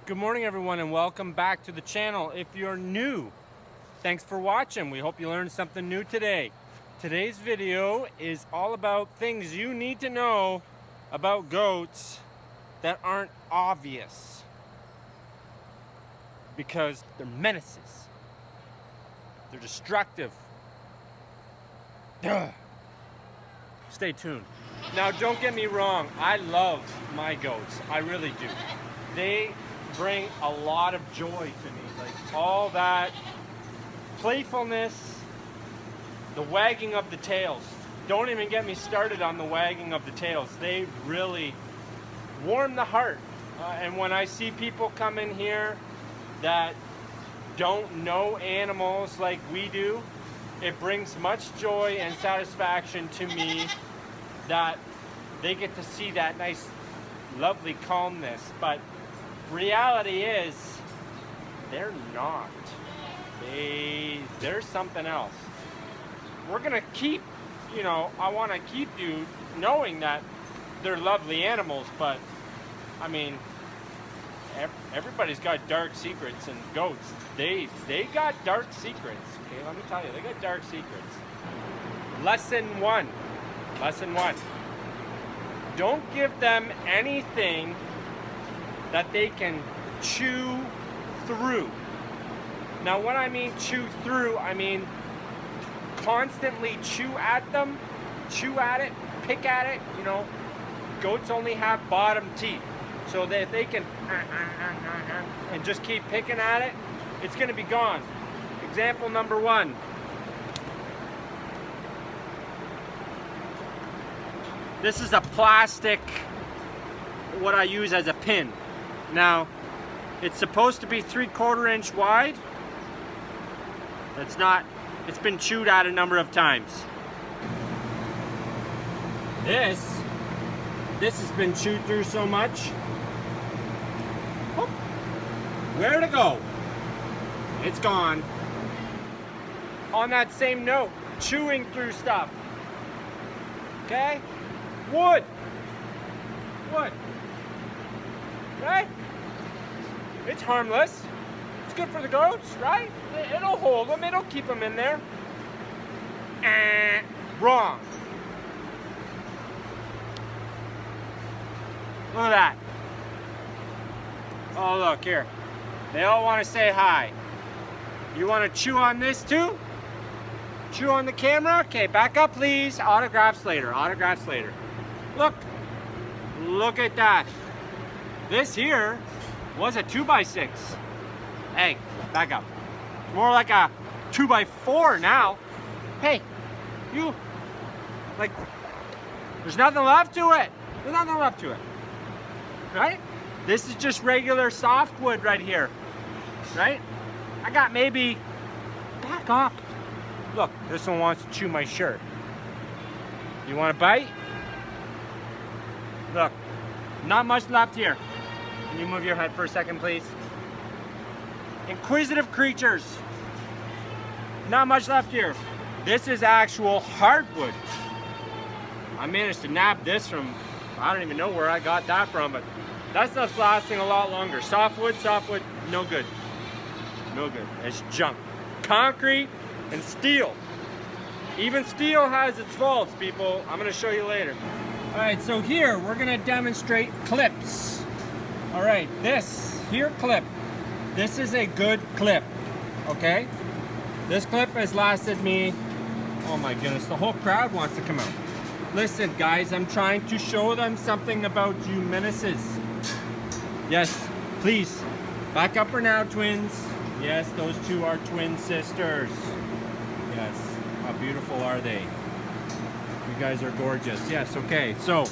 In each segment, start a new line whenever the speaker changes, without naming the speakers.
Good morning everyone and welcome back to the channel. If you're new, thanks for watching. We hope you learned something new today. Today's video is all about things you need to know about goats that aren't obvious because they're menaces. They're destructive. Ugh. Stay tuned. Now don't get me wrong, I love my goats. I really do. They bring a lot of joy to me, like all that playfulness, the wagging of the tails. Don't even get me started on the wagging of the tails. They really warm the heart. And when I see people come in here that don't know animals like we do, it brings much joy and satisfaction to me that they get to see that nice, lovely calmness. But reality is, they're not. They're something else. We're gonna keep, I want to keep you knowing that they're lovely animals, but I mean, everybody's got dark secrets, and goats, they got dark secrets. Okay, let me tell you, they got dark secrets. Lesson one. Don't give them anything that they can chew through. Now when I mean chew through, I mean constantly chew at them, chew at it, pick at it. Goats only have bottom teeth, so that if they can and just keep picking at it, it's going to be gone. Example number one. This is a plastic, what I use as a pin. Now, it's supposed to be 3/4 inch wide. It's not. It's been chewed at a number of times. This has been chewed through so much. Oh, where to go? It's gone. On that same note, chewing through stuff. Okay? Wood. Right? It's harmless. It's good for the goats, right? It'll hold them. It'll keep them in there. Wrong. Look at that. Oh, look here. They all want to say hi. You want to chew on this too? Chew on the camera? Okay, back up, please. Autographs later. Look at that. This here was a 2x6. Hey, back up. More like a 2x4 now. Hey, there's nothing left to it. Right? This is just regular softwood right here. Right? I got maybe, back up. Look, this one wants to chew my shirt. You want a bite? Look, not much left here. Can you move your head for a second, please? Inquisitive creatures. Not much left here. This is actual hardwood. I managed to nab this from, I don't even know where I got that from, but that stuff's lasting a lot longer. Softwood, no good. It's junk. Concrete and steel. Even steel has its faults, people. I'm going to show you later. All right, so here we're going to demonstrate clips. All right, this here clip. This is a good clip, okay? This clip has lasted me, oh my goodness, the whole crowd wants to come out. Listen, guys, I'm trying to show them something about you menaces. Yes, please, back up for now, twins. Yes, those two are twin sisters. Yes, how beautiful are they? You guys are gorgeous. Yes, okay, so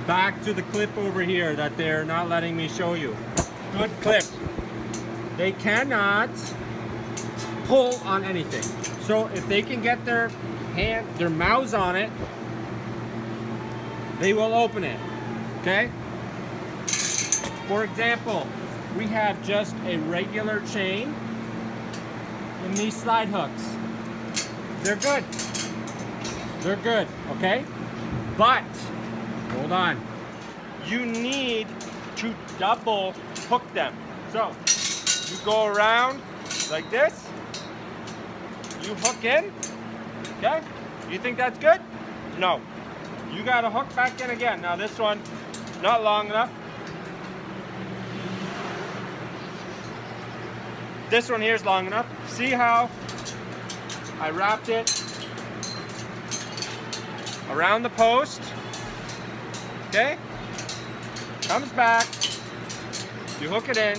back to the clip over here that they're not letting me show you. Good clip. They cannot pull on anything. So if they can get their mouths on it, they will open it, okay? For example, we have just a regular chain and these slide hooks. They're good, okay? But, hold on. You need to double hook them. So, you go around like this, you hook in, okay? You think that's good? No. You gotta hook back in again. Now this one, not long enough. This one here is long enough. See how I wrapped it around the post, okay? Comes back, you hook it in,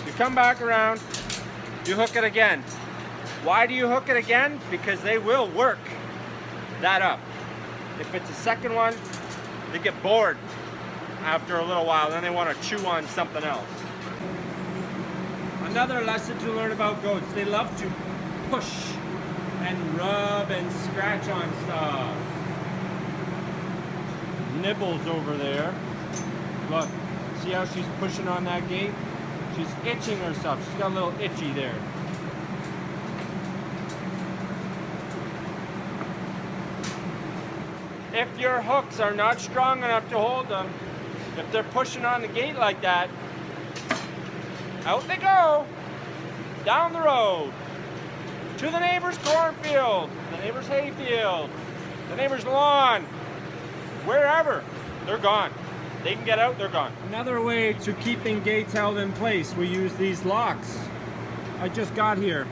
you come back around, you hook it again. Why do you hook it again? Because they will work that up. If it's a second one, they get bored after a little while, then they want to chew on something else. Another lesson to learn about goats, they love to push and rub and scratch on stuff. Nibbles over there. Look, see how she's pushing on that gate? She's itching herself. She's got a little itchy there. If your hooks are not strong enough to hold them, if they're pushing on the gate like that, out they go, down the road, to the neighbor's cornfield, the neighbor's hayfield, the neighbor's lawn, wherever, they're gone. They can get out, they're gone. Another way to keeping gates held in place, we use these locks. I just got here.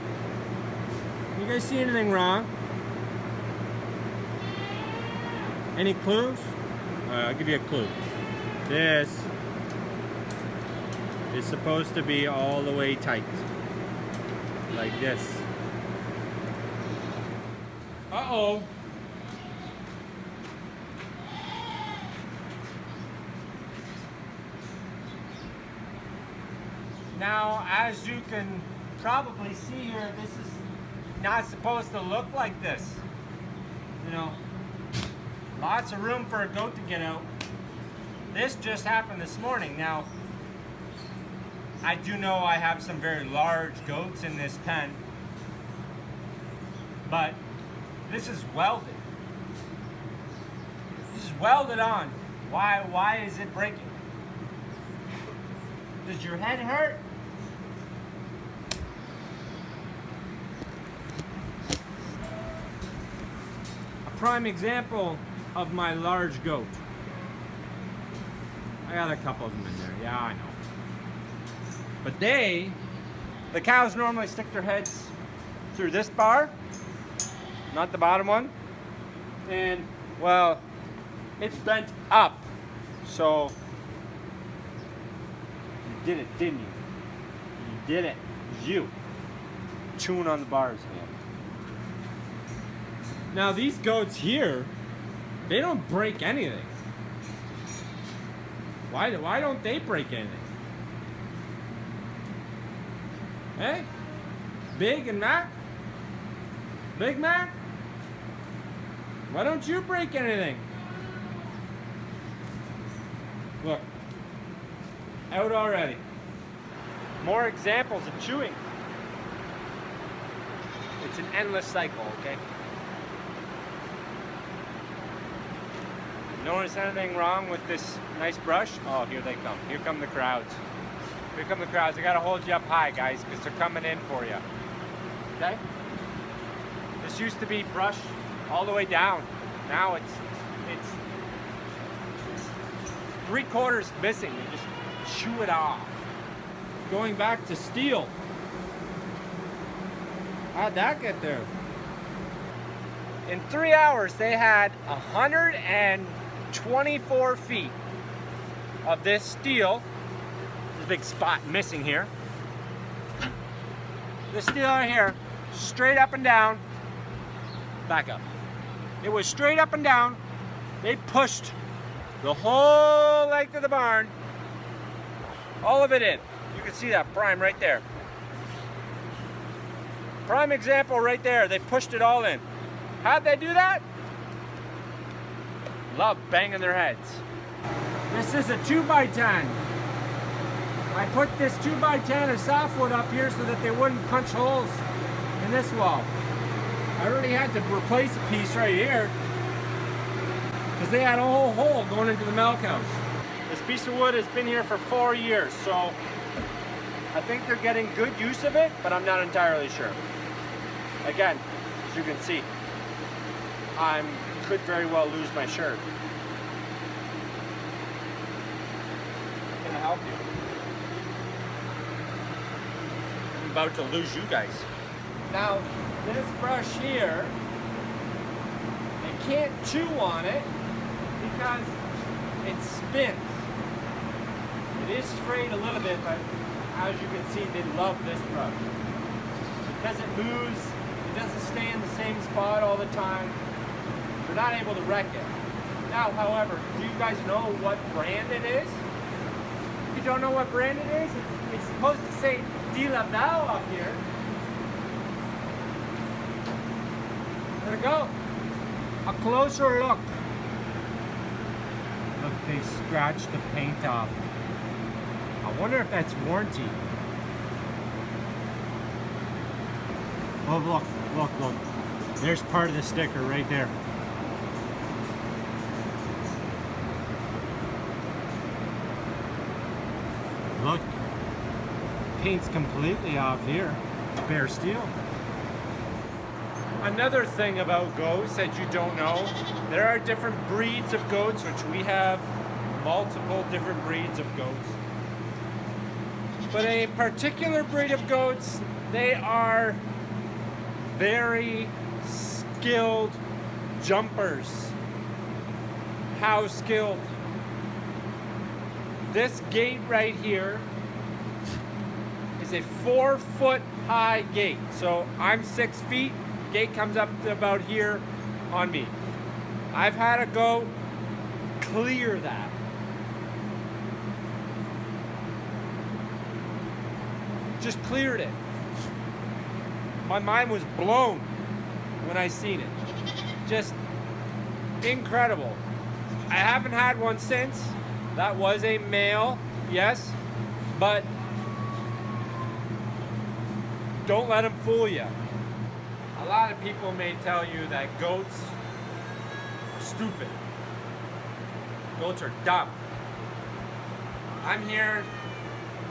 You guys see anything wrong? Any clues? I'll give you a clue. This is supposed to be all the way tight. Like this. Uh-oh. Now, as you can probably see here, this is not supposed to look like this. You know, lots of room for a goat to get out. This just happened this morning. Now, I do know I have some very large goats in this pen, but this is welded. This is welded on. Why is it breaking? Does your head hurt? A prime example of my large goat. I got a couple of them in there, yeah, I know. But the cows normally stick their heads through this bar, not the bottom one. And, well, it's bent up. So, you did it, didn't you? You did it. It was you. Chewing on the bars again. Now, these goats here, they don't break anything. Why don't they break anything? Hey? Big and Mac? Big Mac? Why don't you break anything? Look. Out already. More examples of chewing. It's an endless cycle, okay? Notice anything wrong with this nice brush? Oh, here they come. Here come the crowds. Here come the crowds. I gotta hold you up high, guys, because they're coming in for you. Okay? This used to be brush all the way down. Now it's 3/4 missing. You just chew it off. Going back to steel. How'd that get there? In 3 hours, they had 124 feet of this steel. There's a big spot missing here. This steel right here, straight up and down. Back up. It was straight up and down. They pushed the whole length of the barn, all of it in. You can see that prime right there. Prime example right there. They pushed it all in. How'd they do that? Love banging their heads. This is a 2x10. I put this 2x10 of softwood up here so that they wouldn't punch holes in this wall. I already had to replace a piece right here because they had a whole hole going into the milk house. This piece of wood has been here for 4 years, so I think they're getting good use of it, but I'm not entirely sure. Again, as you can see, I could very well lose my shirt. Can I help you? I'm about to lose you guys. Now, this brush here, they can't chew on it because it spins. It is frayed a little bit, but as you can see, they love this brush. Because it moves, it doesn't stay in the same spot all the time. They're not able to wreck it. Now, however, do you guys know what brand it is? If you don't know what brand it is, it's supposed to say De La Val up here. There we go. A closer look. Look, they scratched the paint off. I wonder if that's warranty. Oh, look, look, look. There's part of the sticker right there. Look, paint's completely off here. Bare steel. Another thing about goats that you don't know, there are different breeds of goats, which we have multiple different breeds of goats. But a particular breed of goats, they are very skilled jumpers. How skilled? This gate right here is a 4-foot high gate. So I'm 6 feet, gate comes up to about here on me. I've had a goat clear that. Just cleared it. My mind was blown when I seen it. Just incredible. I haven't had one since. That was a male, yes, but don't let them fool you. A lot of people may tell you that goats are stupid. Goats are dumb. I'm here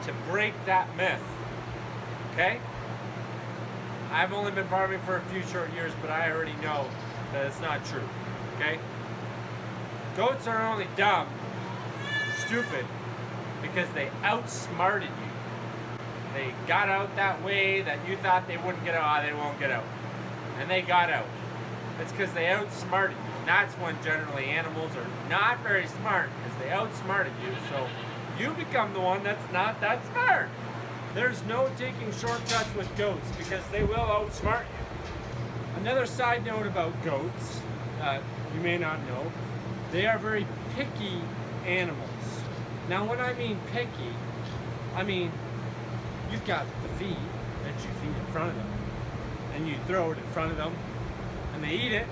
to break that myth, okay? I've only been farming for a few short years, but I already know that it's not true, okay? Goats are only dumb, stupid, because they outsmarted you. They got out that way that you thought they wouldn't get out. They won't get out. And they got out. It's because they outsmarted you. And that's when generally animals are not very smart, because they outsmarted you. So you become the one that's not that smart. There's no taking shortcuts with goats because they will outsmart you. Another side note about goats that you may not know, they are very picky animals. Now when I mean picky, I mean you've got the feed that you feed in front of them and you throw it in front of them and they eat it,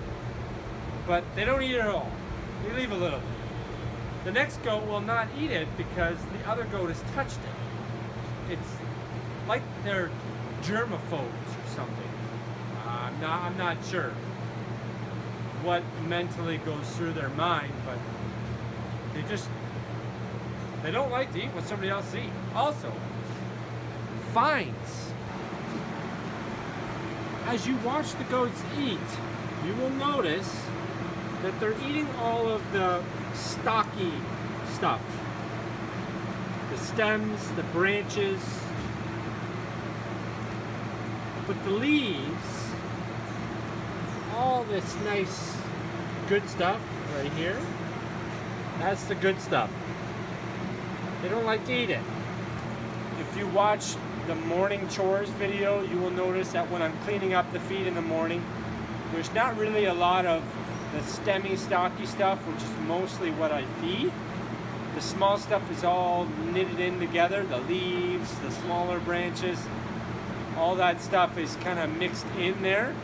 but they don't eat it all. They leave a little bit. The next goat will not eat it because the other goat has touched it. It's like they're germaphobes or something. I'm not sure what mentally goes through their mind, but they don't like to eat what somebody else eats. Also, fines. As you watch the goats eat, you will notice that they're eating all of the stocky stuff. The stems, the branches, but the leaves, all this nice good stuff right here, that's the good stuff. They don't like to eat it. If you watch the morning chores video, you will notice that when I'm cleaning up the feed in the morning, there's not really a lot of the stemmy, stocky stuff, which is mostly what I feed. The small stuff is all knitted in together, the leaves, the smaller branches, all that stuff is kind of mixed in there.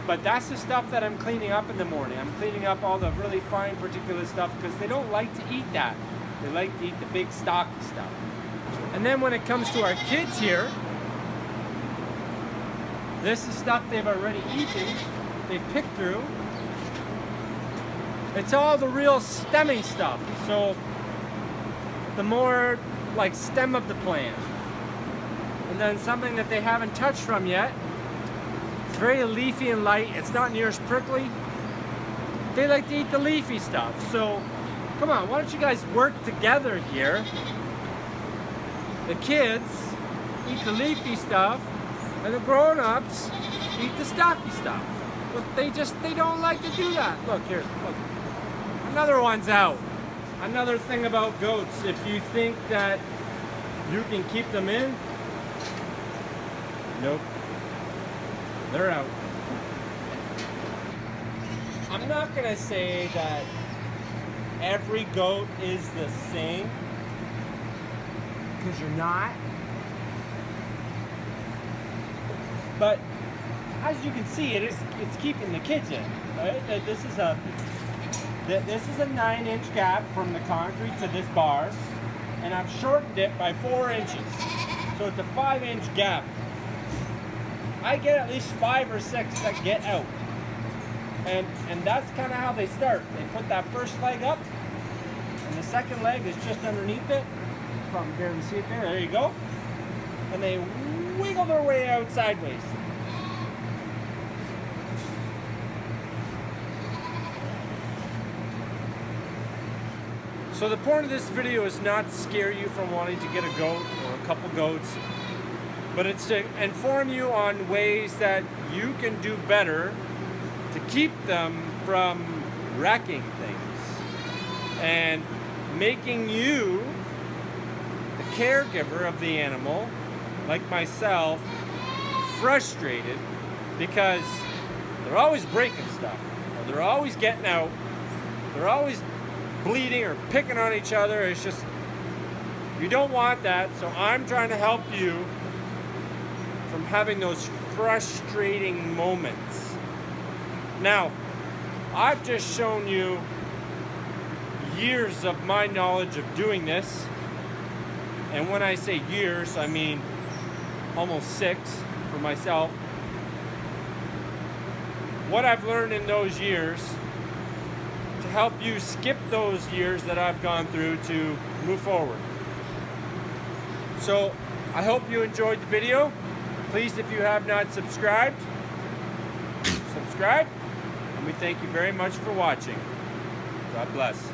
But that's the stuff that I'm cleaning up in the morning. I'm cleaning up all the really fine particulate stuff because they don't like to eat that. They like to eat the big stocky stuff. And then when it comes to our kids here, this is stuff they've already eaten, they've picked through. It's all the real stemmy stuff. So the more like stem of the plant, than something that they haven't touched from yet. It's very leafy and light. It's not near as prickly. They like to eat the leafy stuff. So come on, why don't you guys work together here? The kids eat the leafy stuff, and the grown-ups eat the stocky stuff. But they don't like to do that. Look, look. Another one's out. Another thing about goats, if you think that you can keep them in, nope. They're out. I'm not gonna say that every goat is the same, because you're not. But as you can see, it's keeping the kids in. Right? This is a 9-inch gap from the concrete to this bar, and I've shortened it by 4 inches. So it's a 5-inch gap. I get at least 5 or 6 that get out. And that's kind of how they start. They put that first leg up, and the second leg is just underneath it. You probably barely see it there. There you go. And they wiggle their way out sideways. So the point of this video is not to scare you from wanting to get a goat or a couple goats, but it's to inform you on ways that you can do better to keep them from wrecking things and making you, the caregiver of the animal, like myself, frustrated because they're always breaking stuff, or they're always getting out, they're always bleeding or picking on each other. It's just, you don't want that. So I'm trying to help you from having those frustrating moments. Now, I've just shown you years of my knowledge of doing this. And when I say years, I mean almost 6 for myself. What I've learned in those years to help you skip those years that I've gone through to move forward. So I hope you enjoyed the video. Please, if you have not subscribed, subscribe. And we thank you very much for watching. God bless.